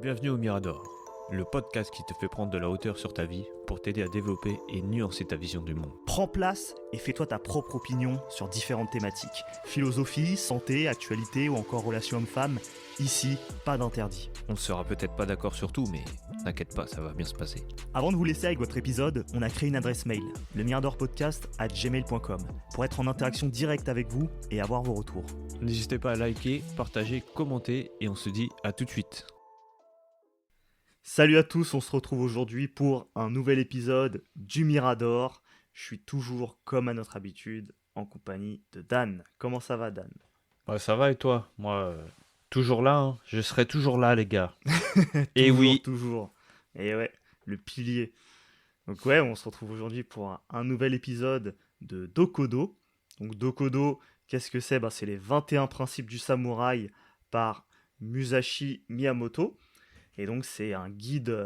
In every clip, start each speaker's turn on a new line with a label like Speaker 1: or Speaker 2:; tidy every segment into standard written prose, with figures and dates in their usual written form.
Speaker 1: Bienvenue au Mirador, le podcast qui te fait prendre de la hauteur sur ta vie pour t'aider à développer et nuancer ta vision du monde.
Speaker 2: Prends place et fais-toi ta propre opinion sur différentes thématiques. Philosophie, santé, actualité ou encore relations hommes-femmes. Ici, pas d'interdit.
Speaker 1: On ne sera peut-être pas d'accord sur tout, mais t'inquiète pas, ça va bien se passer.
Speaker 2: Avant de vous laisser avec votre épisode, on a créé une adresse mail, lemiradorpodcast@gmail.com, pour être en interaction directe avec vous et avoir vos retours.
Speaker 1: N'hésitez pas à liker, partager, commenter et on se dit à tout de suite.
Speaker 2: Salut à tous, on se retrouve aujourd'hui pour un nouvel épisode du Mirador. Je suis toujours, comme à notre habitude, en compagnie de Dan. Comment ça va, Dan?
Speaker 1: Ouais, ça va et toi? Moi, toujours là, hein. Je serai toujours là, les gars. Et
Speaker 2: Toujours,
Speaker 1: oui,
Speaker 2: toujours. Et ouais, le pilier. Donc ouais, on se retrouve aujourd'hui pour un nouvel épisode de Dokodo. Donc Dokodo, qu'est-ce que c'est? C'est les 21 principes du samouraï par Musashi Miyamoto. Et donc c'est un guide,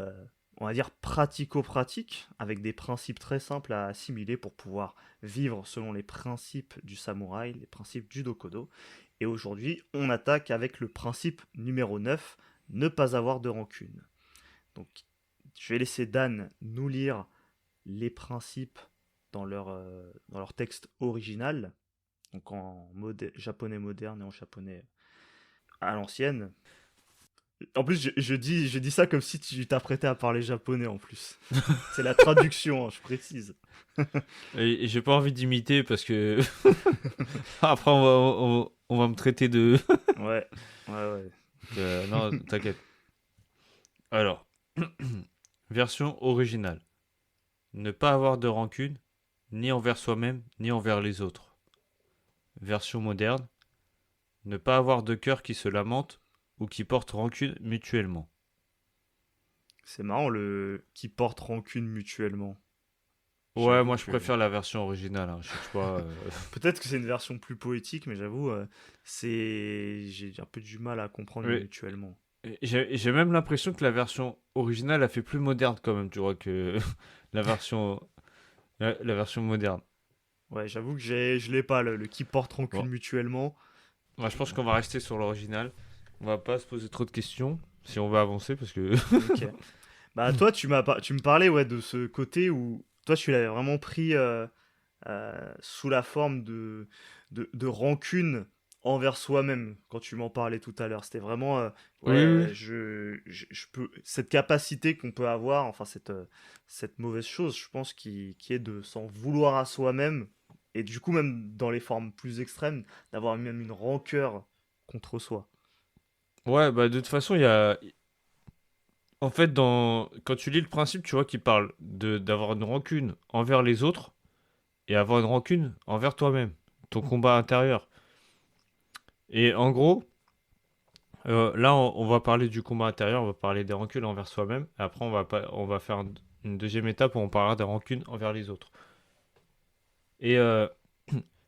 Speaker 2: on va dire, pratico-pratique, avec des principes très simples à assimiler pour pouvoir vivre selon les principes du samouraï, les principes du Dokodo. Et aujourd'hui, on attaque avec le principe numéro 9, ne pas avoir de rancune. Donc je vais laisser Dan nous lire les principes dans leur texte original, donc en japonais moderne et en japonais à l'ancienne. En plus, je dis ça comme si tu t'apprêtais à parler japonais en plus. C'est la traduction, hein, je précise.
Speaker 1: et j'ai pas envie d'imiter parce que après on va me traiter de...
Speaker 2: Ouais, ouais, ouais.
Speaker 1: Non, t'inquiète. Alors, version originale. Ne pas avoir de rancune, ni envers soi-même, ni envers les autres. Version moderne. Ne pas avoir de cœur qui se lamente ou qui porte rancune mutuellement.
Speaker 2: C'est marrant le qui porte rancune mutuellement.
Speaker 1: Ouais,
Speaker 2: J'avoue
Speaker 1: moi je
Speaker 2: que
Speaker 1: préfère la version originale. Hein. Je sais pas.
Speaker 2: peut-être que c'est une version plus poétique, mais j'avoue, j'ai un peu du mal à comprendre le
Speaker 1: Mais
Speaker 2: mutuellement.
Speaker 1: j'ai même l'impression que la version originale a fait plus moderne quand même, tu vois, que la version, la version moderne.
Speaker 2: Ouais, j'avoue que je l'ai pas, le qui porte rancune
Speaker 1: Bon,
Speaker 2: mutuellement.
Speaker 1: moi je pense qu'on va rester sur l'original. On va pas se poser trop de questions si on veut avancer parce que.
Speaker 2: Ok. Bah toi, tu me parlais ouais, de ce côté où toi, tu l'avais vraiment pris sous la forme de rancune envers soi-même quand tu m'en parlais tout à l'heure. C'était vraiment,
Speaker 1: Oui, oui.
Speaker 2: ouais, je peux, cette capacité qu'on peut avoir, enfin cette mauvaise chose, je pense, qui est de s'en vouloir à soi-même, et du coup même dans les formes plus extrêmes, d'avoir même une rancœur contre soi.
Speaker 1: Ouais, bah de toute façon, il y a. En fait, quand tu lis le principe, tu vois qu'il parle d'avoir une rancune envers les autres et avoir une rancune envers toi-même, ton combat intérieur. Et en gros, là, on va parler du combat intérieur, on va parler des rancunes envers soi-même. Et après, on va faire une deuxième étape où on parlera des rancunes envers les autres. Et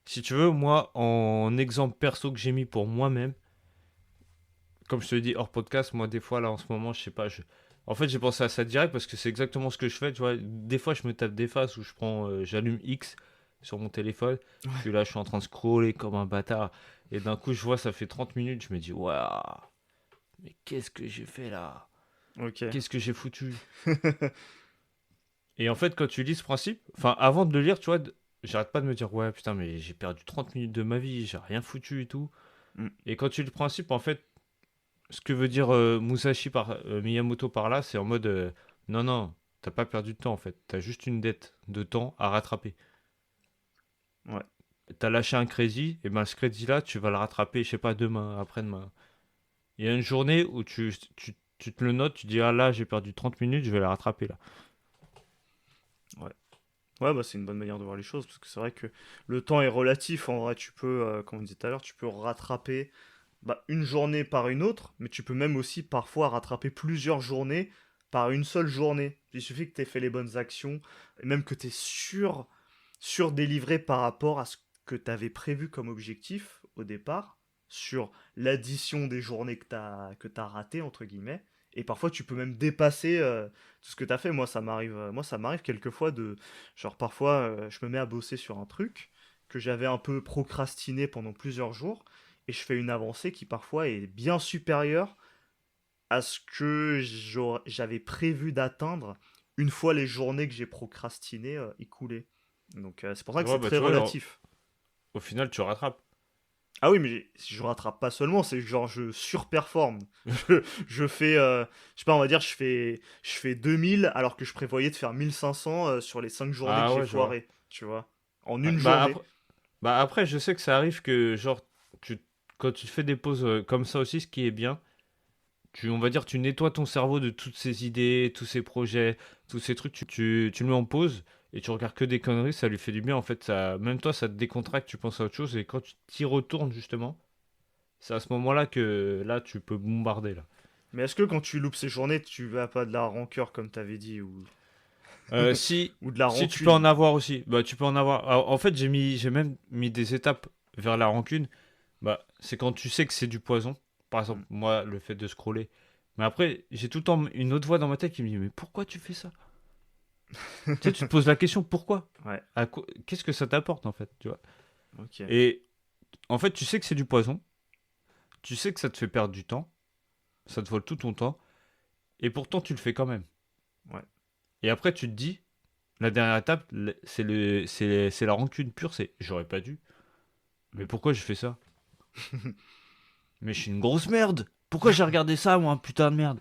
Speaker 1: si tu veux, moi, en exemple perso que j'ai mis pour moi-même, comme je te dis hors podcast, moi, des fois, là, en ce moment, je sais pas, en fait, j'ai pensé à ça direct parce que c'est exactement ce que je fais, tu vois. Des fois, je me tape des phases où j'allume X sur mon téléphone, puis là, je suis en train de scroller comme un bâtard. Et d'un coup, je vois, ça fait 30 minutes, je me dis, waouh, mais qu'est-ce que j'ai fait là?
Speaker 2: Ok.
Speaker 1: Qu'est-ce que j'ai foutu? Et en fait, quand tu lis ce principe, enfin, avant de le lire, tu vois, j'arrête pas de me dire, ouais, putain, mais j'ai perdu 30 minutes de ma vie, j'ai rien foutu et tout.
Speaker 2: Mm.
Speaker 1: Et quand tu lis le principe, en fait, ce que veut dire Miyamoto par là, c'est en mode, non, non, t'as pas perdu de temps en fait, t'as juste une dette de temps à rattraper.
Speaker 2: Ouais.
Speaker 1: T'as lâché un crédit, et ben ce crédit-là, tu vas le rattraper, je sais pas, demain, après-demain. Il y a une journée où tu te le notes, tu dis, ah là, j'ai perdu 30 minutes, je vais la rattraper là.
Speaker 2: Ouais. Ouais, c'est une bonne manière de voir les choses, parce que c'est vrai que le temps est relatif. En vrai, tu peux, comme on disait tout à l'heure, tu peux rattraper une journée par une autre, mais tu peux même aussi parfois rattraper plusieurs journées par une seule journée. Il suffit que tu aies fait les bonnes actions, et même que tu es délivré par rapport à ce que tu avais prévu comme objectif au départ, sur l'addition des journées que t'as ratées, entre guillemets. Et parfois, tu peux même dépasser tout ce que tu as fait. Moi, ça m'arrive quelquefois de. Genre, parfois, je me mets à bosser sur un truc que j'avais un peu procrastiné pendant plusieurs jours, et je fais une avancée qui parfois est bien supérieure à ce que j'avais prévu d'atteindre une fois les journées que j'ai procrastinées écoulées. Donc c'est pour ça que
Speaker 1: Ouais,
Speaker 2: c'est
Speaker 1: bah
Speaker 2: très
Speaker 1: tu vois,
Speaker 2: relatif.
Speaker 1: au final, tu rattrapes.
Speaker 2: Ah oui, mais si je rattrape pas seulement, c'est genre je surperforme. Je fais, je sais pas, on va dire, je fais 2000 alors que je prévoyais de faire 1500 sur les 5 journées que
Speaker 1: Ah
Speaker 2: j'ai
Speaker 1: ouais, je vois.
Speaker 2: foirées, tu vois, en
Speaker 1: Ouais,
Speaker 2: une journée.
Speaker 1: bah après, je sais que ça arrive que, genre, tu, quand tu fais des pauses comme ça aussi, ce qui est bien, on va dire, tu nettoies ton cerveau de toutes ces idées, tous ces projets, tous ces trucs, tu le mets en pause et tu regardes que des conneries, ça lui fait du bien. En fait, ça, même toi, ça te décontracte, tu penses à autre chose et quand tu t'y retournes, justement, c'est à ce moment-là que là, tu peux bombarder, là.
Speaker 2: Mais est-ce que quand tu loupes ces journées, tu vas pas de la rancœur comme t'avais dit
Speaker 1: Si,
Speaker 2: ou de la
Speaker 1: si tu peux en
Speaker 2: rancune?
Speaker 1: avoir aussi, bah tu peux en avoir. Alors, en fait, j'ai même mis des étapes vers la rancune. Bah, c'est quand tu sais que c'est du poison. Par exemple,
Speaker 2: Hmm.
Speaker 1: moi, le fait de scroller. Mais après, j'ai tout le temps une autre voix dans ma tête qui me dit, mais pourquoi tu fais ça? Tu sais, tu te poses la question, pourquoi?
Speaker 2: Ouais,
Speaker 1: Qu'est-ce que ça t'apporte, en fait, tu vois?
Speaker 2: ok.
Speaker 1: Et en fait, tu sais que c'est du poison. Tu sais que ça te fait perdre du temps. Ça te vole tout ton temps. Et pourtant, tu le fais quand même.
Speaker 2: Ouais.
Speaker 1: Et après, tu te dis, la dernière étape, c'est la rancune pure, c'est j'aurais pas dû. Mais
Speaker 2: Hmm.
Speaker 1: pourquoi j'ai fait ça? Mais je suis une grosse merde. Pourquoi j'ai regardé ça, moi, putain de merde?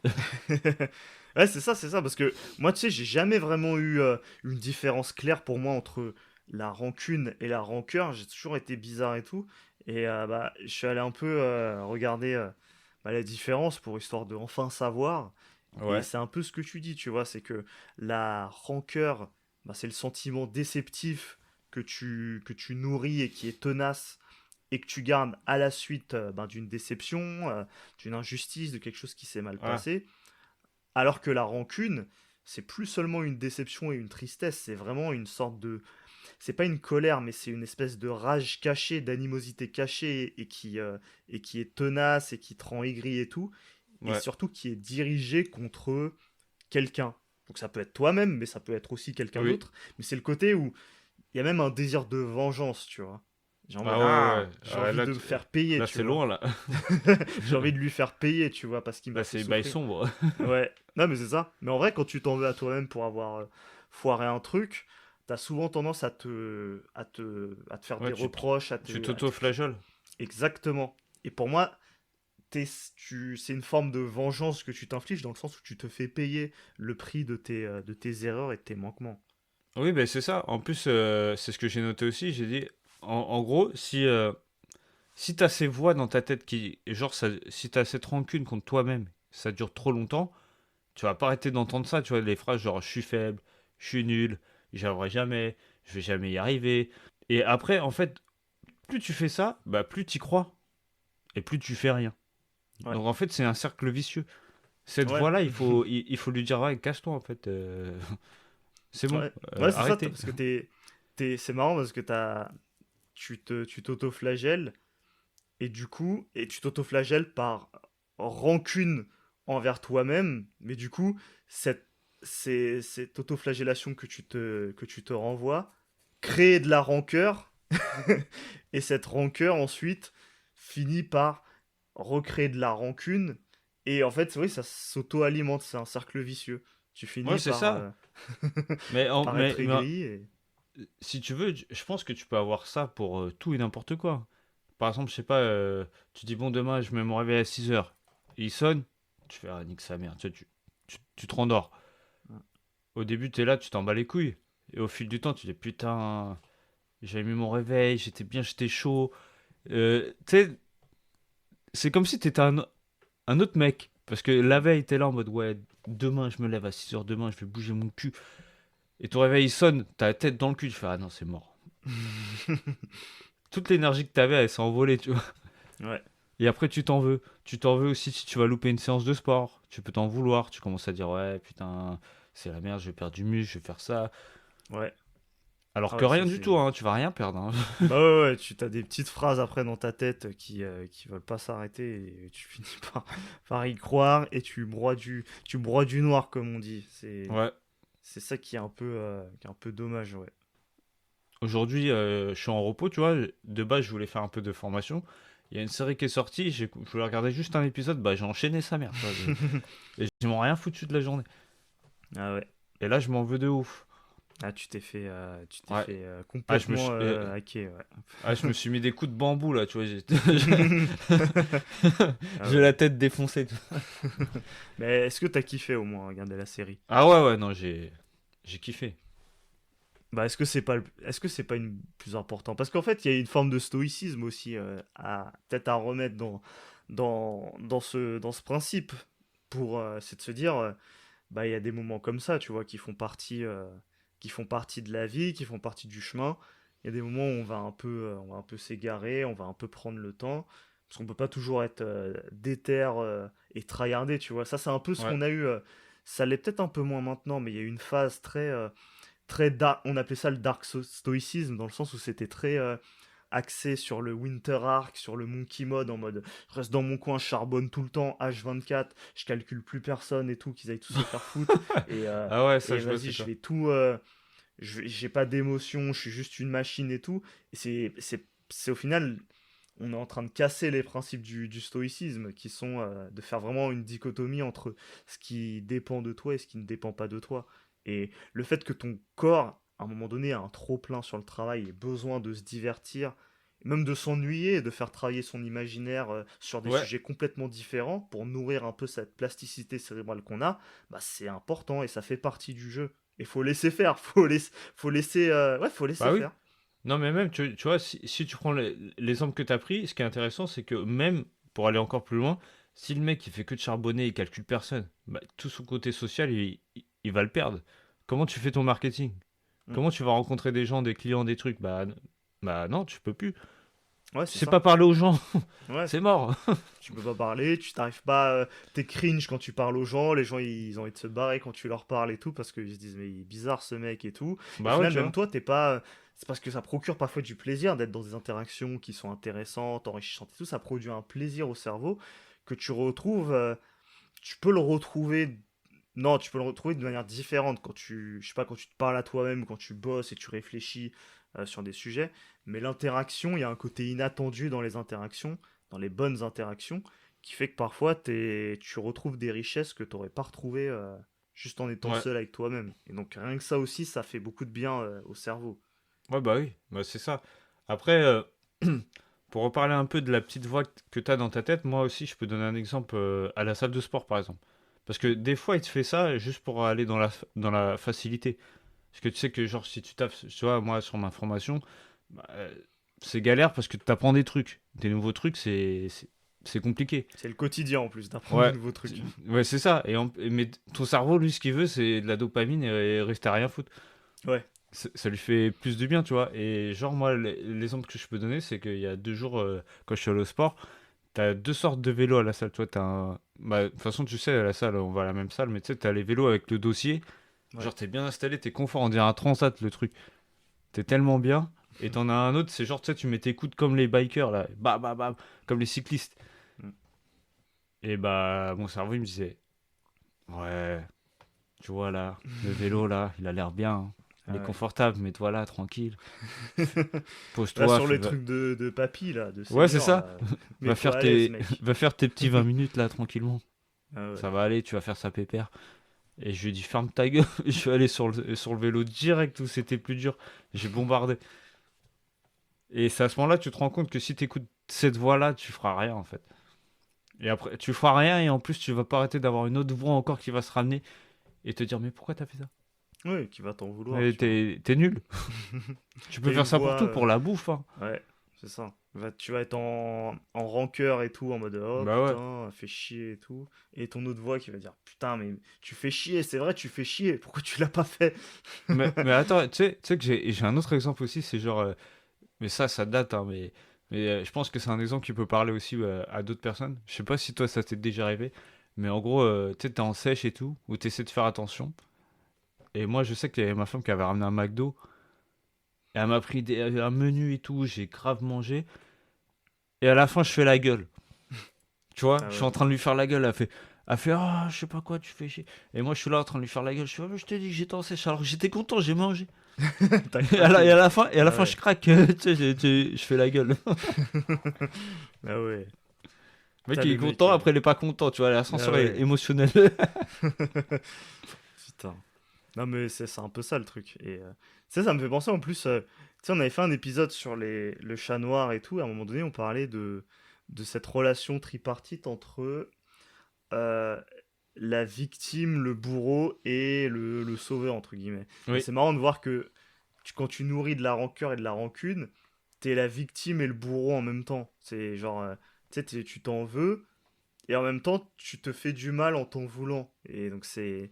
Speaker 2: Ouais, c'est ça, parce que moi, tu sais, j'ai jamais vraiment eu une différence claire pour moi entre la rancune et la rancœur. J'ai toujours été bizarre et tout. Et bah, je suis allé un peu regarder bah, la différence pour histoire de enfin savoir. Et
Speaker 1: Ouais,
Speaker 2: c'est un peu ce que tu dis, tu vois, c'est que la rancœur, bah, c'est le sentiment déceptif que tu nourris et qui est tenace et que tu gardes à la suite ben, d'une déception, d'une injustice, de quelque chose qui s'est mal
Speaker 1: ouais,
Speaker 2: passé. Alors que la rancune, c'est plus seulement une déception et une tristesse, c'est vraiment une sorte de... C'est pas une colère, mais c'est une espèce de rage cachée, d'animosité cachée et qui est tenace et qui te rend aigri et tout. Et
Speaker 1: ouais.
Speaker 2: surtout qui est dirigée contre quelqu'un. Donc ça peut être toi-même, mais ça peut être aussi quelqu'un
Speaker 1: Oui.
Speaker 2: d'autre. Mais c'est le côté où il y a même un désir de vengeance, tu vois. J'ai en mode,
Speaker 1: Ah ouais,
Speaker 2: ah,
Speaker 1: ouais.
Speaker 2: j'ai
Speaker 1: Ah,
Speaker 2: envie de me faire payer,
Speaker 1: là
Speaker 2: tu
Speaker 1: c'est
Speaker 2: vois.
Speaker 1: loin, là.
Speaker 2: J'ai envie de lui faire payer, tu vois, parce qu'il m'a
Speaker 1: Là,
Speaker 2: fait
Speaker 1: c'est bail
Speaker 2: souffrir.
Speaker 1: sombre.
Speaker 2: Ouais, non mais c'est ça. Mais en vrai, quand tu t'en veux à toi-même pour avoir foiré un truc, t'as souvent tendance à te faire des
Speaker 1: Ouais,
Speaker 2: reproches,
Speaker 1: tu
Speaker 2: à te...
Speaker 1: t'auto-flageoles.
Speaker 2: Exactement. Et pour moi, c'est une forme de vengeance que tu t'infliges dans le sens où tu te fais payer le prix de tes erreurs et de tes manquements.
Speaker 1: Oui, ben c'est ça. En plus, c'est ce que j'ai noté aussi. J'ai dit, en gros, si t'as ces voix dans ta tête genre, si t'as cette rancune contre toi-même, ça dure trop longtemps, tu vas pas arrêter d'entendre ça. Tu vois, les phrases genre, je suis faible, je suis nul, j'y arriverai jamais, je vais jamais y arriver. Et après, en fait, plus tu fais ça, bah plus tu crois et plus tu fais rien.
Speaker 2: Ouais,
Speaker 1: Donc en fait, c'est un cercle vicieux. Cette
Speaker 2: ouais,
Speaker 1: voix-là, il faut lui dire, ouais, casse-toi en fait. C'est bon,
Speaker 2: ouais. Ouais, c'est ça,
Speaker 1: arrêtez.
Speaker 2: parce que c'est marrant parce que tu t'auto-flagelles. Et du coup, et tu t'autoflagelles par rancune envers toi-même, mais du coup, cette autoflagellation que tu te renvoies crée de la rancœur, et cette rancœur ensuite finit par recréer de la rancune, et en fait, oui, ça s'auto-alimente, c'est un cercle vicieux. Tu
Speaker 1: Ouais,
Speaker 2: finis
Speaker 1: c'est ça.
Speaker 2: par être aigri, et...
Speaker 1: Si tu veux, je pense que tu peux avoir ça pour tout et n'importe quoi. Par exemple, je sais pas, tu dis, bon, demain, je mets mon réveil à 6 heures. Il sonne, tu fais, ah, nique sa mère. Tu, sais, tu te rendors. Au début, tu es là, tu t'en bats les couilles. Et au fil du temps, tu dis, putain, j'avais mis mon réveil, j'étais bien, j'étais chaud. Tu sais, c'est comme si tu étais un autre mec. Parce que la veille, t'es là en mode, ouais, demain, je me lève à 6 heures, demain, je vais bouger mon cul. Et ton réveil il sonne, t'as la tête dans le cul, tu fais, ah non, c'est mort. Toute l'énergie que t'avais, elle s'est envolée, tu vois.
Speaker 2: Ouais,
Speaker 1: Et après, tu t'en veux. Tu t'en veux aussi si tu vas louper une séance de sport. Tu peux t'en vouloir. Tu commences à dire, ouais, putain, c'est la merde, je vais perdre du muscle, je vais faire ça.
Speaker 2: ouais.
Speaker 1: Alors
Speaker 2: Ah
Speaker 1: que
Speaker 2: ouais, ça
Speaker 1: rien du tout,
Speaker 2: c'est...
Speaker 1: hein, tu vas rien perdre, hein.
Speaker 2: Bah ouais, ouais, tu as des petites phrases après dans ta tête qui veulent pas s'arrêter et tu finis par y croire et tu broies du noir comme on dit.
Speaker 1: Ouais.
Speaker 2: C'est ça qui est un peu dommage, ouais.
Speaker 1: Aujourd'hui, je suis en repos, tu vois. De base, je voulais faire un peu de formation. Il y a une série qui est sortie, je voulais regarder juste un épisode, bah j'ai enchaîné sa mère. Tu vois, et je m'en rien foutu de la journée.
Speaker 2: Ah ouais.
Speaker 1: Et là, je m'en veux de ouf.
Speaker 2: Ah, tu t'es
Speaker 1: Ouais.
Speaker 2: fait
Speaker 1: Ah, je me
Speaker 2: complètement
Speaker 1: suis,
Speaker 2: hacker, ouais.
Speaker 1: je me suis mis des coups de bambou là, tu vois.
Speaker 2: Ah
Speaker 1: J'ai
Speaker 2: ouais.
Speaker 1: la tête défoncée.
Speaker 2: Mais est-ce que t'as kiffé au moins regarder la série?
Speaker 1: Ah ouais, ouais, non, j'ai kiffé.
Speaker 2: Bah, est-ce que c'est pas une plus important? Parce qu'en fait, il y a une forme de stoïcisme aussi à peut-être à remettre dans ce principe pour c'est de se dire bah il y a des moments comme ça, tu vois, qui font partie de la vie, qui font partie du chemin. Il y a des moments où on va un peu s'égarer, on va un peu prendre le temps parce qu'on peut pas toujours être déter et tryharder, tu vois. Ça c'est un peu ce
Speaker 1: Ouais,
Speaker 2: qu'on a eu ça l'est peut-être un peu moins maintenant, mais il y a eu une phase très dark, on appelait ça le dark stoïcisme, dans le sens où c'était très axé sur le winter arc, sur le monkey mode, en mode je reste dans mon coin, je charbonne tout le temps, H24, je calcule plus personne et tout, qu'ils aillent tous se faire foutre,
Speaker 1: ah ouais, ça
Speaker 2: et
Speaker 1: je vois
Speaker 2: vas-y,
Speaker 1: c'est
Speaker 2: je
Speaker 1: quoi.
Speaker 2: vais tout, j'ai pas d'émotion, je suis juste une machine et tout, et c'est au final, on est en train de casser les principes du stoïcisme, qui sont de faire vraiment une dichotomie entre ce qui dépend de toi et ce qui ne dépend pas de toi. Et le fait que ton corps, à un moment donné, a un trop-plein sur le travail et besoin de se divertir, même de s'ennuyer, de faire travailler son imaginaire sur des
Speaker 1: Ouais,
Speaker 2: sujets complètement différents pour nourrir un peu cette plasticité cérébrale qu'on a, bah c'est important et ça fait partie du jeu. Et faut laisser faire, faut laisser
Speaker 1: bah oui.
Speaker 2: faire.
Speaker 1: Non, mais même, tu vois, si tu prends l'exemple que tu as pris, ce qui est intéressant, c'est que même, pour aller encore plus loin, si le mec il fait que de charbonner, il calcule personne, bah, tout son côté social, il va le perdre. Comment tu fais ton marketing?
Speaker 2: Mm.
Speaker 1: Comment tu vas rencontrer des gens, des clients, des trucs? Bah non, tu peux plus.
Speaker 2: Ouais,
Speaker 1: Tu
Speaker 2: c'est
Speaker 1: sais pas
Speaker 2: ça.
Speaker 1: parler aux gens,
Speaker 2: Ouais,
Speaker 1: c'est mort.
Speaker 2: tu peux pas parler, tu t'arrives pas, t'es cringe quand tu parles aux gens, les gens ils ont envie de se barrer quand tu leur parles et tout parce qu'ils se disent mais il est bizarre ce mec et tout. Et au
Speaker 1: Bah ouais,
Speaker 2: final
Speaker 1: tu
Speaker 2: même
Speaker 1: vois.
Speaker 2: toi t'es pas, c'est parce que ça procure parfois du plaisir d'être dans des interactions qui sont intéressantes, enrichissantes et tout, ça produit un plaisir au cerveau que tu retrouves, tu peux le retrouver, non tu peux le retrouver de manière différente quand je sais pas, quand tu te parles à toi-même, quand tu bosses et tu réfléchis sur des sujets, mais l'interaction, il y a un côté inattendu dans les interactions, dans les bonnes interactions, qui fait que parfois tu retrouves des richesses que tu n'aurais pas retrouvées juste en étant
Speaker 1: Ouais.
Speaker 2: seul avec toi-même. Et donc rien que ça aussi, ça fait beaucoup de bien au cerveau.
Speaker 1: Ouais, bah oui, bah c'est ça. Après, pour reparler un peu de la petite voix que tu as dans ta tête, moi aussi, je peux donner un exemple à la salle de sport, par exemple. Parce que des fois, il te fait ça juste pour aller dans la facilité. Parce que tu sais que, genre, si tu tapes, tu vois, moi, sur ma formation, bah, c'est galère parce que tu apprends des trucs. Des nouveaux trucs, c'est compliqué.
Speaker 2: C'est le quotidien en plus d'apprendre de
Speaker 1: Ouais,
Speaker 2: nouveaux trucs.
Speaker 1: ouais, c'est ça. Mais ton cerveau, lui, ce qu'il veut, c'est de la dopamine et rester à rien foutre.
Speaker 2: Ouais.
Speaker 1: Ça lui fait plus de bien, tu vois. Et genre, moi, l'exemple que je peux donner, c'est qu'il y a 2 jours, quand je suis allé au sport, t'as 2 sortes de vélos à la salle. Toi, bah, de toute façon, tu sais, à la salle, on va à la même salle, mais tu sais, t'as les vélos avec le dossier.
Speaker 2: Ouais.
Speaker 1: Genre, t'es bien installé, t'es confort, on dirait un transat, le truc. T'es tellement bien. Et t'en as un autre, c'est genre, tu sais, tu mets tes coudes comme les bikers, là. Bah, bah, bah, comme les cyclistes.
Speaker 2: Mm.
Speaker 1: Et bah, mon cerveau, il me disait, ouais, tu vois, là, le vélo, là, il a l'air bien, hein. Il est
Speaker 2: Ah ouais.
Speaker 1: confortable, mets-toi là, tranquille.
Speaker 2: Là
Speaker 1: Pose-toi,
Speaker 2: sur les trucs de papy là, de
Speaker 1: ouais, c'est
Speaker 2: senior
Speaker 1: ça.
Speaker 2: là,
Speaker 1: Va
Speaker 2: mets-toi
Speaker 1: faire
Speaker 2: à l'aise
Speaker 1: tes,
Speaker 2: mec.
Speaker 1: va faire tes petits 20 minutes là, tranquillement.
Speaker 2: Ah ouais.
Speaker 1: Ça va aller, tu vas faire ça pépère. Et je lui ai dit, ferme ta gueule. Je suis allé sur le vélo direct où c'était plus dur. J'ai bombardé. Et c'est à ce moment-là que tu te rends compte que si tu écoutes cette voix-là, tu feras rien en fait. Et après, tu feras rien et en plus, tu vas pas arrêter d'avoir une autre voix encore qui va se ramener et te dire, mais pourquoi t'as fait ça?
Speaker 2: Ouais, qui va t'en vouloir,
Speaker 1: Mais
Speaker 2: tu vois.
Speaker 1: t'es nul. Tu peux
Speaker 2: T'as une
Speaker 1: faire ça pour
Speaker 2: voix,
Speaker 1: tout, pour la bouffe, hein.
Speaker 2: ouais, c'est ça. Tu vas être en rancœur et tout, en mode oh
Speaker 1: Bah ouais.
Speaker 2: putain, fait chier et tout. Et ton autre voix qui va dire putain, mais tu fais chier, c'est vrai, tu fais chier, pourquoi tu l'as pas fait?
Speaker 1: Mais attends, tu sais que j'ai un autre exemple aussi, c'est genre, mais ça date, hein, mais je pense que c'est un exemple qui peut parler aussi à d'autres personnes. Je sais pas si toi ça t'est déjà arrivé, mais en gros, tu sais, t'es en sèche et tout, où t'essaies de faire attention. Et moi, je sais qu'il y avait ma femme qui avait ramené un McDo, et elle m'a pris un menu et tout, j'ai grave mangé, et à la fin, je fais la gueule. Tu vois,
Speaker 2: Ah
Speaker 1: je suis
Speaker 2: ouais.
Speaker 1: en train de lui faire la gueule, Elle fait ah, je sais pas quoi, tu fais chier. Et moi, je suis là en train de lui faire la gueule. Je fais, oh, je t'ai dit que j'étais en sèche. Alors j'étais content, j'ai mangé.
Speaker 2: T'as
Speaker 1: Et à la,
Speaker 2: craqué.
Speaker 1: et à la fin, et à la
Speaker 2: Ah
Speaker 1: fin,
Speaker 2: ouais.
Speaker 1: je craque. Tu sais, je fais la gueule.
Speaker 2: Ah ouais.
Speaker 1: Le mec,
Speaker 2: T'as
Speaker 1: il est
Speaker 2: le mec.
Speaker 1: content, après, il est pas content. Tu vois,
Speaker 2: Ah
Speaker 1: l'ascenseur est
Speaker 2: ouais.
Speaker 1: émotionnel.
Speaker 2: Putain. Non mais c'est un peu ça le truc. Et ça me fait penser en plus. Tu sais, on avait fait un épisode sur le chat noir et tout. Et à un moment donné, on parlait de cette relation tripartite entre euh, la victime, le bourreau et le sauveur, entre guillemets. Et
Speaker 1: Oui,
Speaker 2: c'est marrant de voir que quand tu nourris de la rancœur et de la rancune, t'es la victime et le bourreau en même temps. C'est genre, tu sais, tu t'en veux, et en même temps, tu te fais du mal en t'en voulant. Et donc, c'est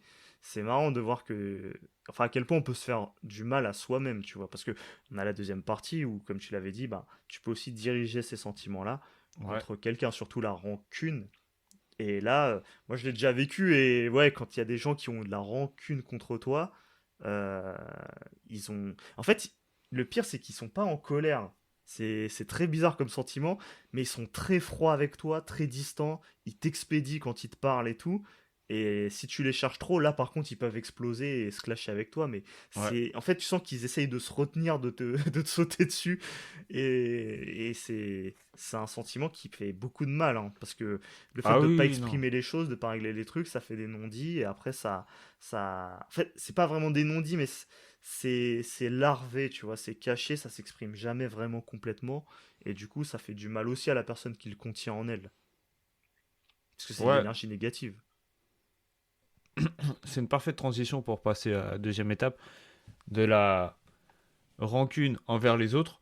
Speaker 2: marrant de voir que. Enfin, à quel point on peut se faire du mal à soi-même, tu vois. Parce que on a la deuxième partie où, comme tu l'avais dit, bah, tu peux aussi diriger ces sentiments-là
Speaker 1: ouais.
Speaker 2: contre quelqu'un, surtout la rancune. Et là, moi je l'ai déjà vécu, et ouais, quand il y a des gens qui ont de la rancune contre toi, euh, ils ont. En fait, le pire, c'est qu'ils sont pas en colère. C'est très bizarre comme sentiment, mais ils sont très froids avec toi, très distants. Ils t'expédient quand ils te parlent et tout. Et si tu les cherches trop, là par contre, ils peuvent exploser et se clasher avec toi. Mais
Speaker 1: Ouais.
Speaker 2: c'est. En fait, tu sens qu'ils essayent de se retenir de te sauter dessus. Et c'est un sentiment qui fait beaucoup de mal, hein, parce que le fait
Speaker 1: Ah
Speaker 2: de pas
Speaker 1: oui, oui, non.
Speaker 2: exprimer les choses, de pas régler les trucs, ça fait des non-dits. Et après, en fait, c'est pas vraiment des non-dits, mais c'est larvé, tu vois, c'est caché, ça s'exprime jamais vraiment complètement, et du coup ça fait du mal aussi à la personne qui le contient en elle, parce que c'est de
Speaker 1: Ouais,
Speaker 2: l'énergie négative.
Speaker 1: c'est une parfaite transition pour passer à la deuxième étape de la rancune envers les autres.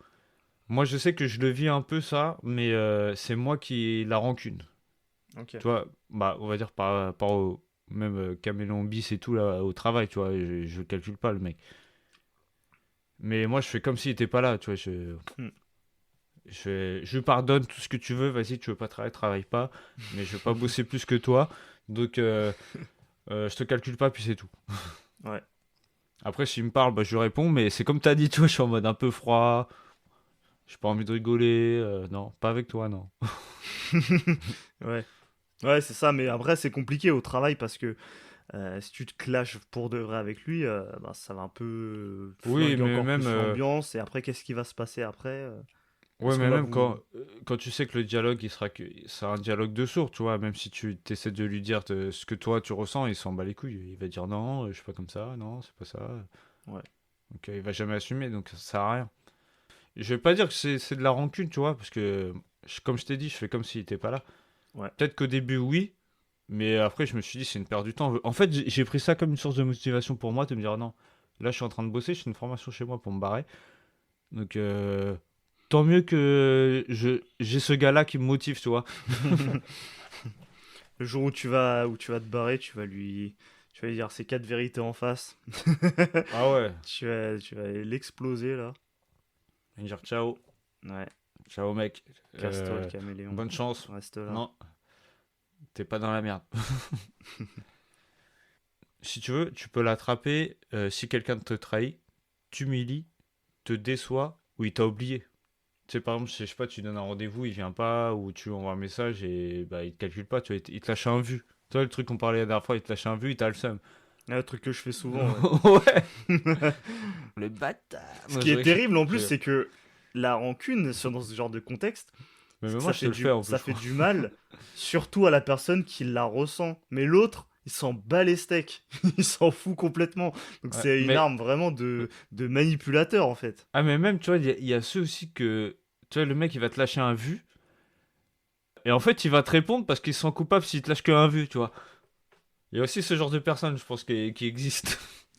Speaker 1: Moi, je sais que je le vis un peu ça, mais c'est moi qui ai la rancune.
Speaker 2: Ok.
Speaker 1: Tu vois, bah, on va dire par même Caméléon bis et tout là au travail, tu vois, je calcule pas le mec. Mais moi, je fais comme s'il était pas là, tu vois.
Speaker 2: Hmm.
Speaker 1: Je lui pardonne tout ce que tu veux, vas-y, tu veux pas travailler, travaille pas, mais je vais pas bosser plus que toi, donc je te calcule pas, puis c'est tout.
Speaker 2: Ouais.
Speaker 1: Après, s'il me parle, bah, je lui réponds, mais c'est comme t'as dit, tu vois, je suis en mode un peu froid, j'ai pas envie de rigoler, non, pas avec toi, non.
Speaker 2: Ouais. Ouais, c'est ça, mais après c'est compliqué au travail parce que si tu te clashes pour de vrai avec lui, bah, ça va un peu
Speaker 1: Oui,
Speaker 2: flinguer
Speaker 1: mais
Speaker 2: encore
Speaker 1: même,
Speaker 2: plus l'ambiance, et après qu'est-ce qui va se passer après?
Speaker 1: ouais,
Speaker 2: Est-ce qu'on
Speaker 1: mais
Speaker 2: va
Speaker 1: même
Speaker 2: vous...
Speaker 1: quand tu sais que le dialogue, il sera un dialogue de sourds, tu vois, même si tu essaies de lui dire ce que toi tu ressens, il s'en bat les couilles, il va dire non, je suis pas comme ça, non, c'est pas ça,
Speaker 2: Ouais.
Speaker 1: donc il va jamais assumer, donc ça sert à rien. Je vais pas dire que c'est de la rancune, tu vois, parce que, comme je t'ai dit, je fais comme s'il était pas là.
Speaker 2: Ouais.
Speaker 1: Peut-être qu'au début, oui, mais après, je me suis dit, c'est une perte du temps. En fait, j'ai pris ça comme une source de motivation pour moi, de me dire, non, là, je suis en train de bosser, je fais une formation chez moi pour me barrer. Donc, tant mieux que j'ai ce gars-là qui me motive, tu vois.
Speaker 2: Le jour où tu vas te barrer, tu vas lui dire ces quatre vérités en face.
Speaker 1: Ah ouais.
Speaker 2: Tu vas l'exploser là.
Speaker 1: Je vais me dire, ciao,
Speaker 2: Ouais,
Speaker 1: ciao, mec.
Speaker 2: casse-toi le caméléon.
Speaker 1: Bonne chance.
Speaker 2: Reste là.
Speaker 1: Non, t'es pas dans la merde. Si tu veux, tu peux l'attraper si quelqu'un te trahit, t'humilie, te déçoit ou il t'a oublié. Tu sais, par exemple, je sais pas, tu donnes un rendez-vous, il vient pas, ou tu lui envoies un message et bah, il te calcule pas, tu vois, il te lâche un vu. Tu vois, le truc qu'on parlait la dernière fois, il te lâche un vu, il t'a le seum.
Speaker 2: Un truc que je fais souvent, ouais.
Speaker 1: Ouais, le bâtard.
Speaker 2: Ce
Speaker 1: Moi,
Speaker 2: qui est terrible en plus,
Speaker 1: je-
Speaker 2: c'est que la rancune, dans ce genre de contexte,
Speaker 1: Mais
Speaker 2: c'est
Speaker 1: même
Speaker 2: que
Speaker 1: moi, je te le fais en plus,
Speaker 2: ça
Speaker 1: je
Speaker 2: fait
Speaker 1: crois.
Speaker 2: du mal, surtout à la personne qui la ressent. Mais l'autre, il s'en bat les steaks. Il s'en fout complètement. Donc
Speaker 1: Ouais,
Speaker 2: c'est une
Speaker 1: mais,
Speaker 2: arme vraiment de manipulateur en fait.
Speaker 1: ah, mais même, tu vois, il y a ceux aussi que, tu vois, le mec, il va te lâcher un vu, et en fait, il va te répondre parce qu'il se sent coupable s'il te lâche qu'un vu, tu vois. Il y a aussi ce genre de personnes, je pense, qui existent.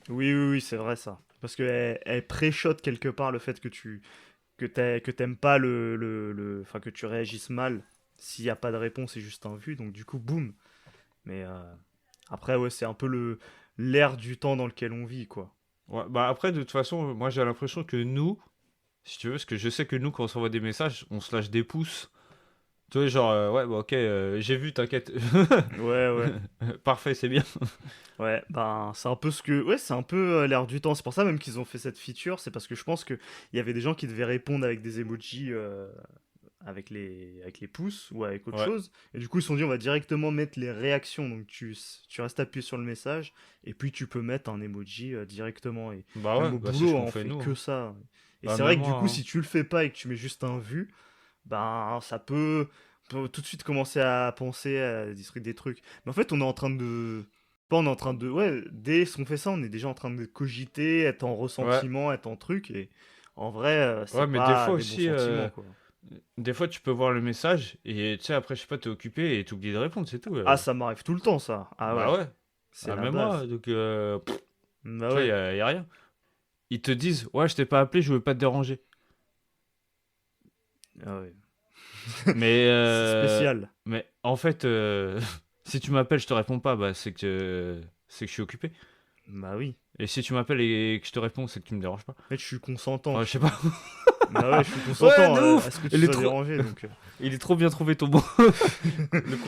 Speaker 2: Oui, oui, oui, c'est vrai ça. Parce qu'elle elle préchote quelque part le fait que t'aimes pas enfin que tu réagisses mal s'il n'y a pas de réponse, c'est juste un vu, donc du coup boum. Mais après ouais, c'est un peu l'air du temps dans lequel on vit, quoi.
Speaker 1: Ouais, bah après, de toute façon, moi, j'ai l'impression que nous, si tu veux, parce que je sais que nous, quand on s'envoie des messages, on se lâche des pouces. Tu vois, genre, ouais, bah ok, j'ai vu, t'inquiète.
Speaker 2: Ouais, ouais.
Speaker 1: Parfait, c'est bien.
Speaker 2: Ouais, ben c'est un peu ce que ouais, c'est un peu l'air du temps. C'est pour ça même qu'ils ont fait cette feature, c'est parce que je pense que il y avait des gens qui devaient répondre avec des emojis avec les pouces ou avec autre
Speaker 1: Ouais.
Speaker 2: chose. Et du coup, ils se sont dit, on va directement mettre les réactions. Donc, tu restes appuyé sur le message et puis tu peux mettre un emoji directement. Et
Speaker 1: Bah ouais,
Speaker 2: même au
Speaker 1: bah c'est ce
Speaker 2: boulot, hein,
Speaker 1: qu'on
Speaker 2: on
Speaker 1: fait
Speaker 2: fait
Speaker 1: nous,
Speaker 2: que
Speaker 1: hein.
Speaker 2: ça. Et
Speaker 1: Bah
Speaker 2: c'est
Speaker 1: même
Speaker 2: vrai que
Speaker 1: moi,
Speaker 2: du coup,
Speaker 1: hein.
Speaker 2: si tu le fais pas et que tu mets juste un vu, ben ça peut tout de suite commencer à penser à des trucs. Mais en fait, on est en train de. Pas on est en train de. Ouais, dès qu'on fait ça, on est déjà en train de cogiter, être en
Speaker 1: Ouais.
Speaker 2: ressentiment, être en truc. Et en vrai,
Speaker 1: Ouais,
Speaker 2: c'est
Speaker 1: mais des
Speaker 2: pas
Speaker 1: fois
Speaker 2: des bons
Speaker 1: aussi,
Speaker 2: sentiments, quoi.
Speaker 1: des fois tu peux voir le message et tu sais, après, je sais pas, t'es occupé et t'oublies de répondre, c'est tout.
Speaker 2: Ah, ça m'arrive tout le temps, ça. Ah
Speaker 1: Bah
Speaker 2: ouais,
Speaker 1: ouais,
Speaker 2: c'est
Speaker 1: ah,
Speaker 2: la
Speaker 1: même moi,
Speaker 2: base.
Speaker 1: donc
Speaker 2: Bah
Speaker 1: tu vois,
Speaker 2: ouais.
Speaker 1: y a rien. Ils te disent, ouais, je t'ai pas appelé, je veux pas te déranger.
Speaker 2: Ah ouais.
Speaker 1: Mais,
Speaker 2: C'est spécial.
Speaker 1: mais en fait, si tu m'appelles, je te réponds pas, bah c'est que je suis occupé.
Speaker 2: Bah oui.
Speaker 1: Et si tu m'appelles et que je te réponds, c'est que tu me déranges pas.
Speaker 2: En fait, je suis consentant,
Speaker 1: Enfin, je
Speaker 2: tu
Speaker 1: sais
Speaker 2: vois.
Speaker 1: pas.
Speaker 2: Bah ouais, je suis
Speaker 1: Ouais,
Speaker 2: consentant
Speaker 1: de ouf!
Speaker 2: à ce que tu
Speaker 1: Il est
Speaker 2: sois
Speaker 1: trop,
Speaker 2: dérangé, donc
Speaker 1: il est trop bien trouvé ton mot.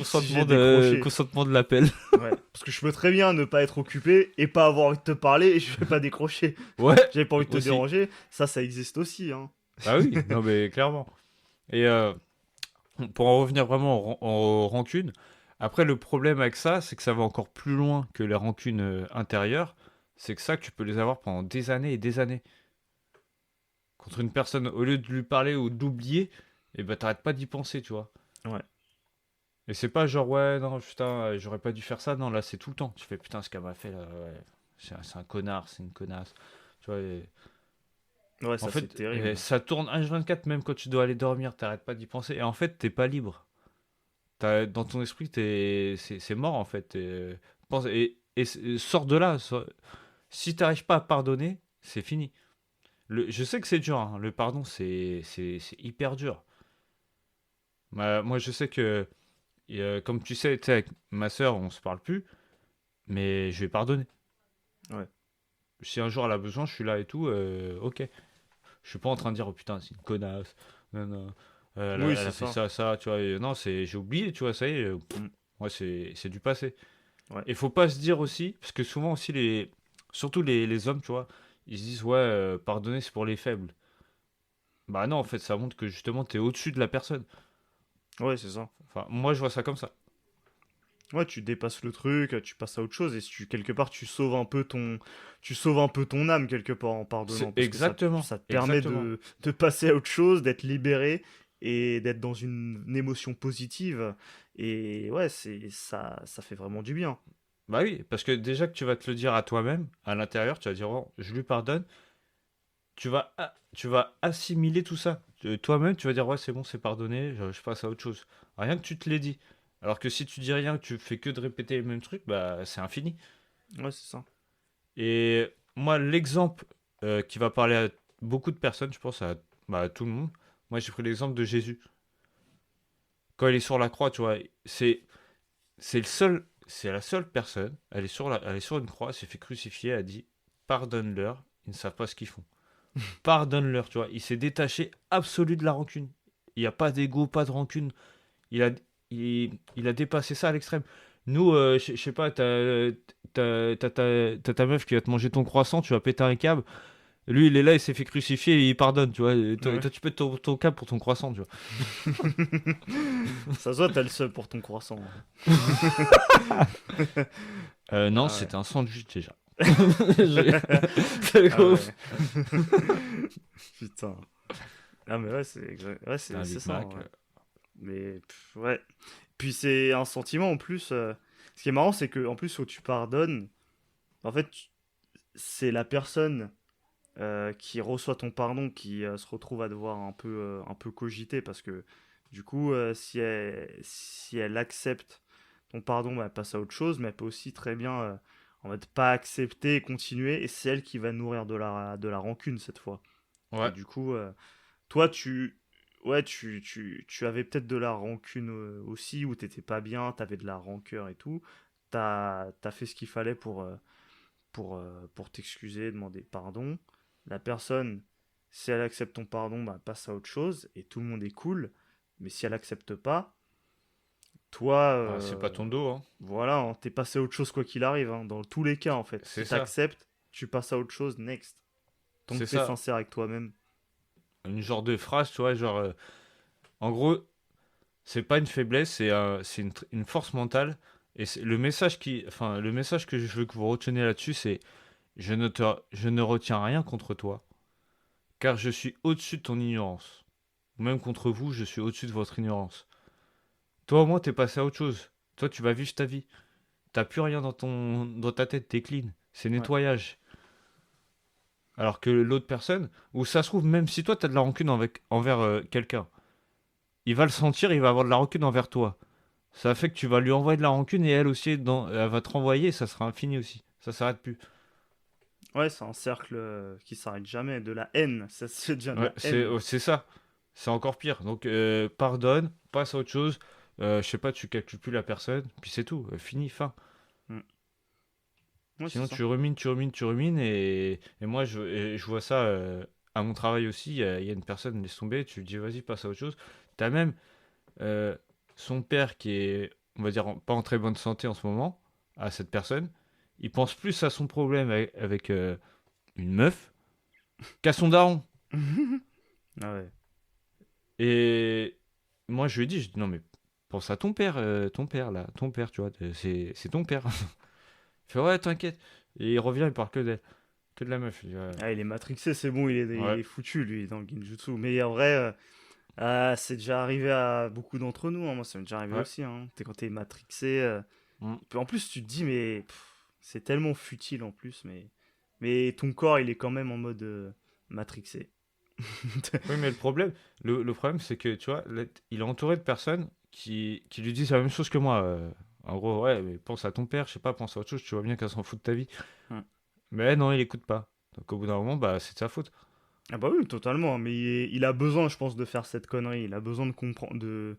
Speaker 2: si j'ai décroché.
Speaker 1: Consentement de l'appel.
Speaker 2: Ouais, parce que je peux très bien ne pas être occupé et pas avoir envie de te parler et je vais pas décrocher.
Speaker 1: Ouais,
Speaker 2: J'avais pas envie de te
Speaker 1: aussi.
Speaker 2: déranger, ça existe aussi, hein.
Speaker 1: Bah oui, non mais clairement. Et pour en revenir vraiment aux rancunes, après le problème avec ça, c'est que ça va encore plus loin que les rancunes intérieures. C'est que ça, tu peux les avoir pendant des années et des années. Contre une personne, au lieu de lui parler ou d'oublier, et ben t'arrêtes pas d'y penser, tu vois.
Speaker 2: Ouais.
Speaker 1: Et c'est pas genre, ouais, non, putain, j'aurais pas dû faire ça. Non, là, c'est tout le temps. Tu fais, putain, ce qu'elle m'a fait, là, ouais. C'est un connard, c'est une connasse. Tu vois,
Speaker 2: Ouais,
Speaker 1: en
Speaker 2: ça c'est
Speaker 1: fait,
Speaker 2: terrible.
Speaker 1: ça tourne H24, même quand tu dois aller dormir, t'arrêtes pas d'y penser. Et en fait, t'es pas libre. Dans ton esprit, c'est mort, en fait. Sors de là. Si t'arrives pas à pardonner, c'est fini. Je sais que c'est dur, hein. Le pardon, c'est hyper dur. Moi, je sais que, comme tu sais, avec ma soeur, on se parle plus, mais je vais pardonner.
Speaker 2: Ouais.
Speaker 1: Si un jour elle a besoin, je suis là et tout, ok. Je suis pas en train de dire, oh putain, c'est une connasse. Non, non.
Speaker 2: Oui,
Speaker 1: Elle
Speaker 2: c'est
Speaker 1: a fait
Speaker 2: ça.
Speaker 1: ça, ça, tu vois. Non, j'ai oublié, tu vois, ça y est.
Speaker 2: Mm.
Speaker 1: Ouais, c'est du passé.
Speaker 2: Ouais.
Speaker 1: Et faut pas se dire aussi, parce que souvent aussi, surtout les hommes, tu vois, ils se disent, ouais, pardonner, c'est pour les faibles. Bah non, en fait, ça montre que justement, t'es au-dessus de la personne.
Speaker 2: Ouais, c'est ça.
Speaker 1: Enfin, moi, je vois ça comme ça.
Speaker 2: Ouais, tu dépasses le truc, tu passes à autre chose et si quelque part tu sauves un peu ton âme quelque part en pardonnant
Speaker 1: C'est
Speaker 2: parce que
Speaker 1: exactement,
Speaker 2: ça te permet
Speaker 1: exactement.
Speaker 2: de passer à autre chose, d'être libéré et d'être dans une émotion positive et ouais, ça fait vraiment du bien.
Speaker 1: Bah oui, parce que déjà que tu vas te le dire à toi-même, à l'intérieur, tu vas dire, oh, je lui pardonne. Tu vas assimiler tout ça. Toi-même, tu vas dire, ouais, c'est bon, c'est pardonné, je passe à autre chose. Rien que tu te l'aies dit. Alors que si tu dis rien, que tu fais que de répéter les mêmes trucs, bah c'est infini.
Speaker 2: Ouais, c'est ça.
Speaker 1: Et moi, l'exemple qui va parler à beaucoup de personnes, je pense bah, à tout le monde, moi j'ai pris l'exemple de Jésus. Quand il est sur la croix, tu vois, c'est la seule personne, elle est sur une croix, elle s'est fait crucifier, elle a dit, pardonne-leur, ils ne savent pas ce qu'ils font. Pardonne-leur, tu vois. Il s'est détaché absolu de la rancune. Il n'y a pas d'ego, pas de rancune. Il a, il a dépassé ça à l'extrême. Nous, je sais pas, t'as ta meuf qui va te manger ton croissant, tu vas péter un câble. Lui, il est là, il s'est fait crucifier et il pardonne, tu vois. Et
Speaker 2: Ouais.
Speaker 1: toi, tu pètes ton câble pour ton croissant, tu vois.
Speaker 2: Ça se voit, t'as le seul pour ton croissant, hein.
Speaker 1: Non,
Speaker 2: Ah ouais.
Speaker 1: c'était un sandwich déjà. C'est
Speaker 2: Ah
Speaker 1: gros.
Speaker 2: ouais. Putain. Ah mais ouais, ouais,
Speaker 1: Un
Speaker 2: c'est
Speaker 1: Big
Speaker 2: ça,
Speaker 1: Mac.
Speaker 2: ouais. Mais ouais. Puis c'est un sentiment en plus. Ce qui est marrant, c'est que en plus, où tu pardonnes, en fait, c'est la personne qui reçoit ton pardon qui se retrouve à devoir un peu cogiter parce que du coup, si elle accepte ton pardon, bah, elle passe à autre chose, mais elle peut aussi très bien en fait pas accepter et continuer, et c'est elle qui va nourrir de la rancune cette fois. Et
Speaker 1: Ouais.
Speaker 2: du coup, toi, ouais, tu avais peut-être de la rancune aussi, où t'étais pas bien, t'avais de la rancœur et tout. T'as fait ce qu'il fallait pour t'excuser, demander pardon. La personne, si elle accepte ton pardon, bah, passe à autre chose et tout le monde est cool. Mais si elle accepte pas, toi,
Speaker 1: Bah, c'est pas ton dos, hein.
Speaker 2: voilà, hein, t'es passé à autre chose quoi qu'il arrive, hein, dans tous les cas en fait.
Speaker 1: C'est
Speaker 2: Si
Speaker 1: ça.
Speaker 2: t'acceptes, tu passes à autre chose, next. Tant
Speaker 1: C'est
Speaker 2: que t'es
Speaker 1: ça.
Speaker 2: sincère avec toi-même.
Speaker 1: Une genre de phrase, tu vois, genre. En gros, c'est pas une faiblesse, c'est une force mentale. Et le message que je veux que vous reteniez là-dessus, c'est je ne retiens rien contre toi, car je suis au-dessus de ton ignorance. Ou même contre vous, je suis au-dessus de votre ignorance. Toi, au moins, t'es passé à autre chose. Toi, tu vas vivre ta vie. T'as plus rien dans ta tête, t'es clean. C'est
Speaker 2: Ouais.
Speaker 1: nettoyage. Alors que l'autre personne, ou ça se trouve, même si toi, t'as de la rancune envers quelqu'un, il va le sentir, il va avoir de la rancune envers toi. Ça fait que tu vas lui envoyer de la rancune et elle aussi, elle va te renvoyer et ça sera infini aussi. Ça s'arrête plus.
Speaker 2: Ouais, c'est un cercle qui s'arrête jamais. De la haine, ça se devient de
Speaker 1: Ouais,
Speaker 2: la haine.
Speaker 1: c'est ça. C'est encore pire. Donc, pardonne, passe à autre chose. Je sais pas, tu calcules plus la personne, puis c'est tout. Fini, fin.
Speaker 2: Mm. Ouais, c'est
Speaker 1: Sinon,
Speaker 2: ça.
Speaker 1: tu rumines, tu rumines, tu rumines. Et moi, je vois ça à mon travail aussi. Il y a une personne, laisse tomber, tu lui dis, vas-y, passe à autre chose. T'as même euh, son père qui est, on va dire, pas en très bonne santé en ce moment, à cette personne. Il pense plus à son problème avec une meuf qu'à son daron.
Speaker 2: Ah ouais.
Speaker 1: Et moi, je lui ai dit, non, mais pense à ton père, là, ton père, tu vois, c'est ton père. Il fait, ouais, t'inquiète. Et il revient, il parle que de la meuf. Je dis, ouais.
Speaker 2: Ah, il est matrixé, c'est bon, il
Speaker 1: Ouais.
Speaker 2: est foutu, lui, dans le Genjutsu. Mais en vrai, c'est déjà arrivé à beaucoup d'entre nous, hein. Moi, ça m'est déjà arrivé
Speaker 1: Ouais.
Speaker 2: aussi, hein. Quand t'es matrixé.
Speaker 1: Mm.
Speaker 2: Puis en plus, tu te dis, mais c'est tellement futile en plus, mais ton corps, il est quand même en mode matrixé.
Speaker 1: Oui, mais le problème, c'est que, tu vois, là, il est entouré de personnes qui lui disent la même chose que moi. En gros, ouais, mais pense à ton père, je sais pas, pense à autre chose, tu vois bien qu'elle s'en fout de ta vie.
Speaker 2: Hmm.
Speaker 1: Mais non, il écoute pas. Donc au bout d'un moment, bah, c'est de sa faute.
Speaker 2: Ah bah oui, totalement. Mais il a besoin, je pense, de faire cette connerie. Il a besoin de comprendre.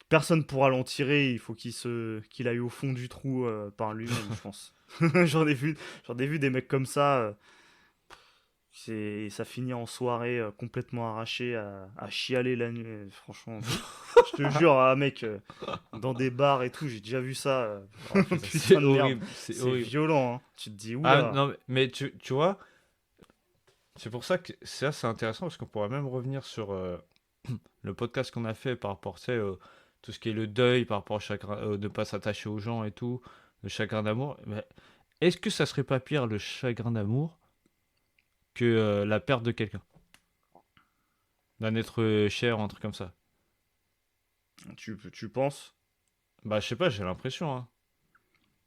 Speaker 2: Personne pourra l'en tirer. Il faut qu'il aille au fond du trou par lui-même, je pense. J'en ai vu des mecs comme ça. Ça finit en soirée complètement arraché à chialer la nuit. Franchement, je te jure, ah, mec, dans des bars et tout, j'ai déjà vu ça. Oh, putain
Speaker 1: C'est
Speaker 2: de merde.
Speaker 1: horrible, c'est
Speaker 2: C'est
Speaker 1: horrible.
Speaker 2: violent, hein. Tu te dis,
Speaker 1: Ah
Speaker 2: oula.
Speaker 1: non, mais tu vois, c'est pour ça que ça, c'est intéressant parce qu'on pourrait même revenir sur le podcast qu'on a fait par rapport, tu sais, tout ce qui est le deuil, par rapport au chagrin, de ne pas s'attacher aux gens et tout, le chagrin d'amour. Mais est-ce que ça serait pas pire le chagrin d'amour que la perte de quelqu'un, d'un être cher, un truc comme ça?
Speaker 2: Tu penses?
Speaker 1: Bah, je sais pas, j'ai l'impression, hein.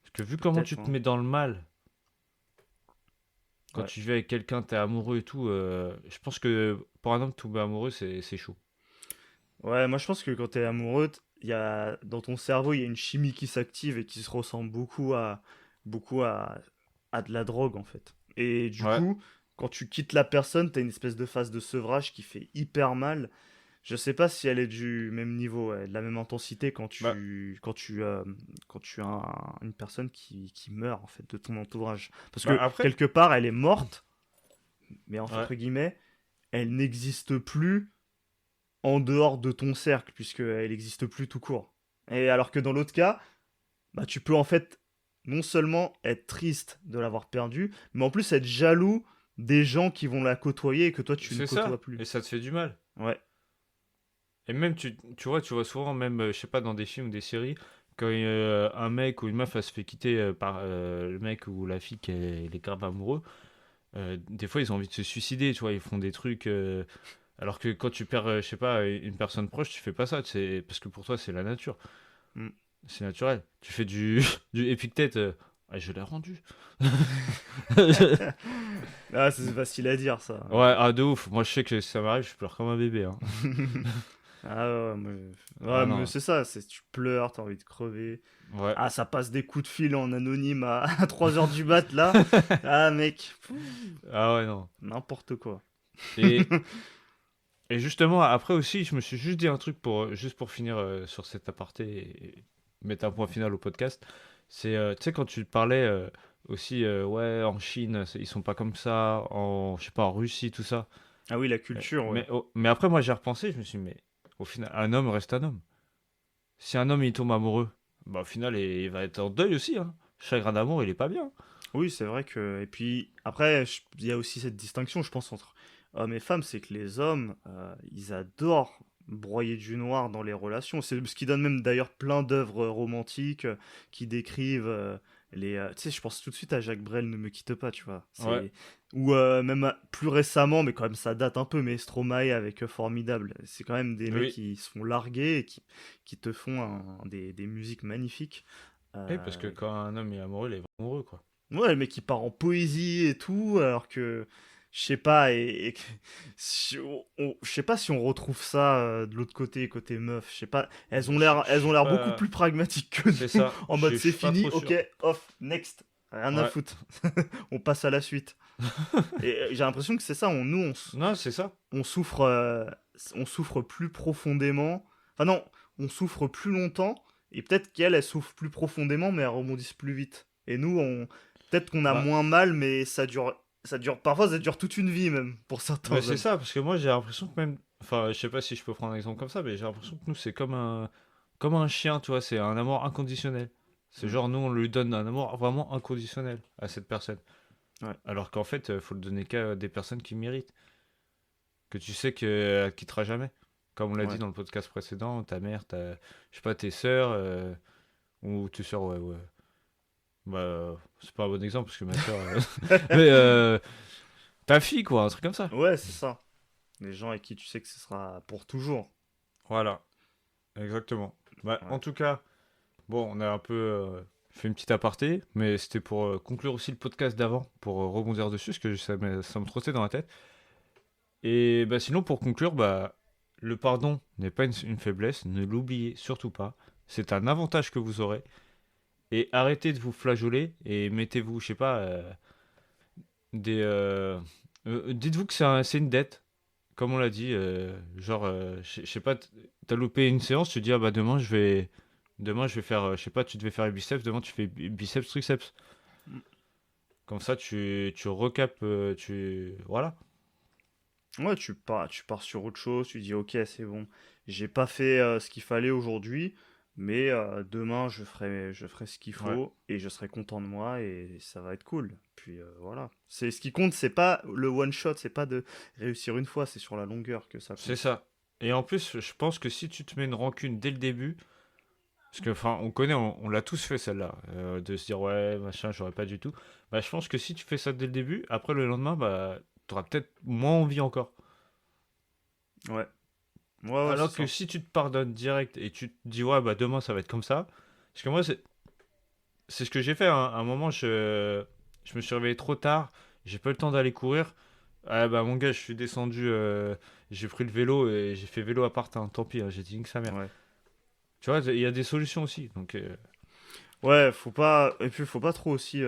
Speaker 1: Parce que vu comment tu
Speaker 2: Peut-être,
Speaker 1: te
Speaker 2: hein.
Speaker 1: mets dans le mal quand
Speaker 2: Ouais.
Speaker 1: tu vis avec quelqu'un, t'es amoureux et tout, je pense que pour un homme tomber amoureux, c'est chaud.
Speaker 2: Ouais, moi je pense que quand t'es amoureux, dans ton cerveau, il y a une chimie qui s'active et qui se ressemble beaucoup à de la drogue en fait. Et du
Speaker 1: Ouais,
Speaker 2: coup, quand tu quittes la personne, t'as une espèce de phase de sevrage qui fait hyper mal. Je sais pas si elle est du même niveau, ouais, de la même intensité
Speaker 1: bah,
Speaker 2: quand tu as une personne qui meurt en fait de ton entourage. Parce
Speaker 1: bah
Speaker 2: que
Speaker 1: après,
Speaker 2: quelque part, elle est morte, mais
Speaker 1: ouais,
Speaker 2: entre guillemets, elle n'existe plus en dehors de ton cercle, puisqu'elle n'existe plus tout court. Et alors que dans l'autre cas, bah, tu peux en fait non seulement être triste de l'avoir perdue, mais en plus être jaloux des gens qui vont la côtoyer et que toi tu ne
Speaker 1: c'est ça,
Speaker 2: côtoies plus.
Speaker 1: et ça te fait du mal.
Speaker 2: Ouais.
Speaker 1: Et même, tu vois souvent, même, je sais pas, dans des films ou des séries, quand un mec ou une meuf, elle se fait quitter par le mec ou la fille qui est grave amoureux, des fois, ils ont envie de se suicider, tu vois, ils font des trucs. Alors que quand tu perds, je sais pas, une personne proche, tu fais pas ça, parce que pour toi, c'est la nature.
Speaker 2: Mm.
Speaker 1: C'est naturel. Tu fais du Épictète, ah, je l'ai rendu.
Speaker 2: Ah, c'est facile à dire ça.
Speaker 1: Ouais, ah, de ouf. Moi, je sais que si ça m'arrive, je pleure comme un bébé, hein.
Speaker 2: Ah ouais,
Speaker 1: Ah
Speaker 2: mais
Speaker 1: non.
Speaker 2: c'est ça, tu pleures, t'as envie de crever.
Speaker 1: Ouais.
Speaker 2: Ah, ça passe des coups de fil en anonyme à 3 heures du mat là. Ah mec,
Speaker 1: Ah ouais, non.
Speaker 2: n'importe quoi.
Speaker 1: Et, et justement, après aussi, je me suis juste dit un truc juste pour finir sur cet aparté et mettre un point final au podcast. C'est, tu sais, quand tu parlais aussi, ouais, en Chine, ils sont pas comme ça, je sais pas, en Russie, tout ça.
Speaker 2: Ah oui, la culture, ouais.
Speaker 1: Mais après, moi, j'ai repensé, je me suis dit, mais au final, un homme reste un homme. Si un homme, il tombe amoureux, bah, au final, il va être en deuil aussi, hein. Chagrin d'amour, il est pas bien.
Speaker 2: Oui, c'est vrai que. Et puis, après, il y a aussi cette distinction, je pense, entre hommes et femmes, c'est que les hommes, ils adorent broyer du noir dans les relations. C'est ce qui donne même d'ailleurs plein d'œuvres romantiques qui décrivent tu sais, je pense tout de suite à Jacques Brel, Ne me quitte pas, tu vois.
Speaker 1: Ouais,
Speaker 2: Ou même plus récemment, mais quand même ça date un peu, mais Stromae avec Formidable. C'est quand même des mecs
Speaker 1: oui.
Speaker 2: qui se font larguer et qui te font des musiques magnifiques.
Speaker 1: Oui, parce que
Speaker 2: Euh,
Speaker 1: quand un homme est amoureux, il est vraiment amoureux, quoi.
Speaker 2: Ouais, le mec qui part en poésie et tout, alors que je sais pas, je sais pas si on retrouve ça de l'autre côté, côté meuf. Je sais pas,
Speaker 1: Je
Speaker 2: elles ont
Speaker 1: suis
Speaker 2: l'air beaucoup
Speaker 1: pas.
Speaker 2: plus pragmatiques que
Speaker 1: C'est
Speaker 2: nous,
Speaker 1: ça,
Speaker 2: en mode
Speaker 1: je
Speaker 2: c'est
Speaker 1: suis pas
Speaker 2: fini,
Speaker 1: trop
Speaker 2: ok,
Speaker 1: sûr.
Speaker 2: off, next, rien à
Speaker 1: Ouais.
Speaker 2: foutre, on passe à la suite. Et j'ai l'impression que c'est ça,
Speaker 1: Non, c'est ça.
Speaker 2: on souffre, on souffre plus profondément, enfin non, on souffre plus longtemps, et peut-être qu'elles, elles souffrent plus profondément, mais elles rebondissent plus vite. Et nous, peut-être qu'on a
Speaker 1: Bah,
Speaker 2: moins mal, mais parfois ça dure toute une vie même, pour
Speaker 1: mais
Speaker 2: certains
Speaker 1: c'est
Speaker 2: hommes.
Speaker 1: ça, parce que moi j'ai l'impression que même. Enfin, je sais pas si je peux prendre un exemple comme ça, mais j'ai l'impression que nous c'est comme un chien, tu vois, c'est un amour inconditionnel. C'est
Speaker 2: Mm.
Speaker 1: genre nous on lui donne un amour vraiment inconditionnel à cette personne.
Speaker 2: Ouais,
Speaker 1: Alors qu'en fait, faut le donner qu'à des personnes qui méritent, que tu sais qu'elle quittera jamais. Comme on l'a dit
Speaker 2: ouais.
Speaker 1: dans le podcast précédent, ta mère, je sais pas, tes sœurs, ou tes sœurs, ouais, ouais. Bah, c'est pas un bon exemple parce que ma sœur. Mais ta fille, quoi, un truc comme ça.
Speaker 2: Ouais, c'est ça. Les gens avec qui tu sais que ce sera pour toujours.
Speaker 1: Voilà, exactement. Bah,
Speaker 2: Ouais,
Speaker 1: en tout cas, bon, on a un peu fait une petite aparté, mais c'était pour conclure aussi le podcast d'avant, pour rebondir dessus, parce que ça me trottait dans la tête. Et bah, sinon, pour conclure, bah, le pardon n'est pas une faiblesse, ne l'oubliez surtout pas. C'est un avantage que vous aurez. Et arrêtez de vous flageoler et mettez-vous, je sais pas, des. Dites-vous que c'est une dette, comme on l'a dit. Genre, je sais pas, t'as loupé une séance, tu te dis, ah bah demain je vais faire, je sais pas, tu devais faire les biceps, demain tu fais biceps, triceps.
Speaker 2: Mm.
Speaker 1: Comme ça, tu recapes, voilà.
Speaker 2: Ouais, tu pars sur autre chose, tu dis ok, c'est bon, j'ai pas fait ce qu'il fallait aujourd'hui, mais demain je ferai ce qu'il
Speaker 1: Ouais,
Speaker 2: faut et je serai content de moi et ça va être cool. Puis voilà. C'est ce qui compte, c'est pas le one shot, c'est pas de réussir une fois, c'est sur la longueur que ça
Speaker 1: c'est
Speaker 2: compte.
Speaker 1: ça. Et en plus, je pense que si tu te mets une rancune dès le début, parce que, enfin, on connaît, on l'a tous fait celle-là, de se dire ouais, machin, j'aurais pas du tout. Bah, je pense que si tu fais ça dès le début, après le lendemain, bah, t'auras peut-être moins envie encore.
Speaker 2: Ouais, ouais, ouais, c'est
Speaker 1: Alors que
Speaker 2: ça.
Speaker 1: si tu te pardonnes direct et tu te dis ouais, bah demain ça va être comme ça, parce que moi c'est ce que j'ai fait, hein. À un moment, je me suis réveillé trop tard, j'ai pas eu le temps d'aller courir. Ah bah mon gars, je suis descendu, j'ai pris le vélo et j'ai fait vélo à part, hein. Tant pis, hein, j'ai dit que sa mère.
Speaker 2: Ouais.
Speaker 1: Tu vois, il y a des solutions aussi. Donc,
Speaker 2: Ouais, faut pas et puis faut pas trop aussi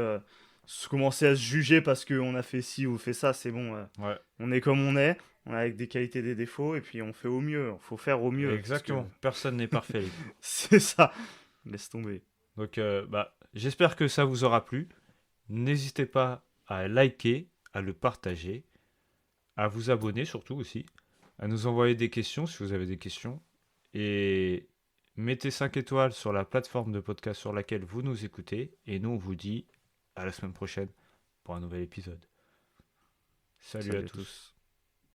Speaker 2: commencer à se juger parce qu'on a fait ci ou fait ça, c'est bon.
Speaker 1: ouais,
Speaker 2: On est comme on est avec des qualités et des défauts et puis on fait au mieux, faut faire au mieux parce que
Speaker 1: exactement. Personne n'est parfait, les gars.
Speaker 2: c'est ça. Laisse tomber.
Speaker 1: Donc, bah, j'espère que ça vous aura plu. N'hésitez pas à liker, à le partager, à vous abonner surtout aussi, à nous envoyer des questions si vous avez des questions. Et mettez 5 étoiles sur la plateforme de podcast sur laquelle vous nous écoutez. Et nous, on vous dit à la semaine prochaine pour un nouvel épisode. Salut à
Speaker 2: Salut à
Speaker 1: tous.
Speaker 2: tous.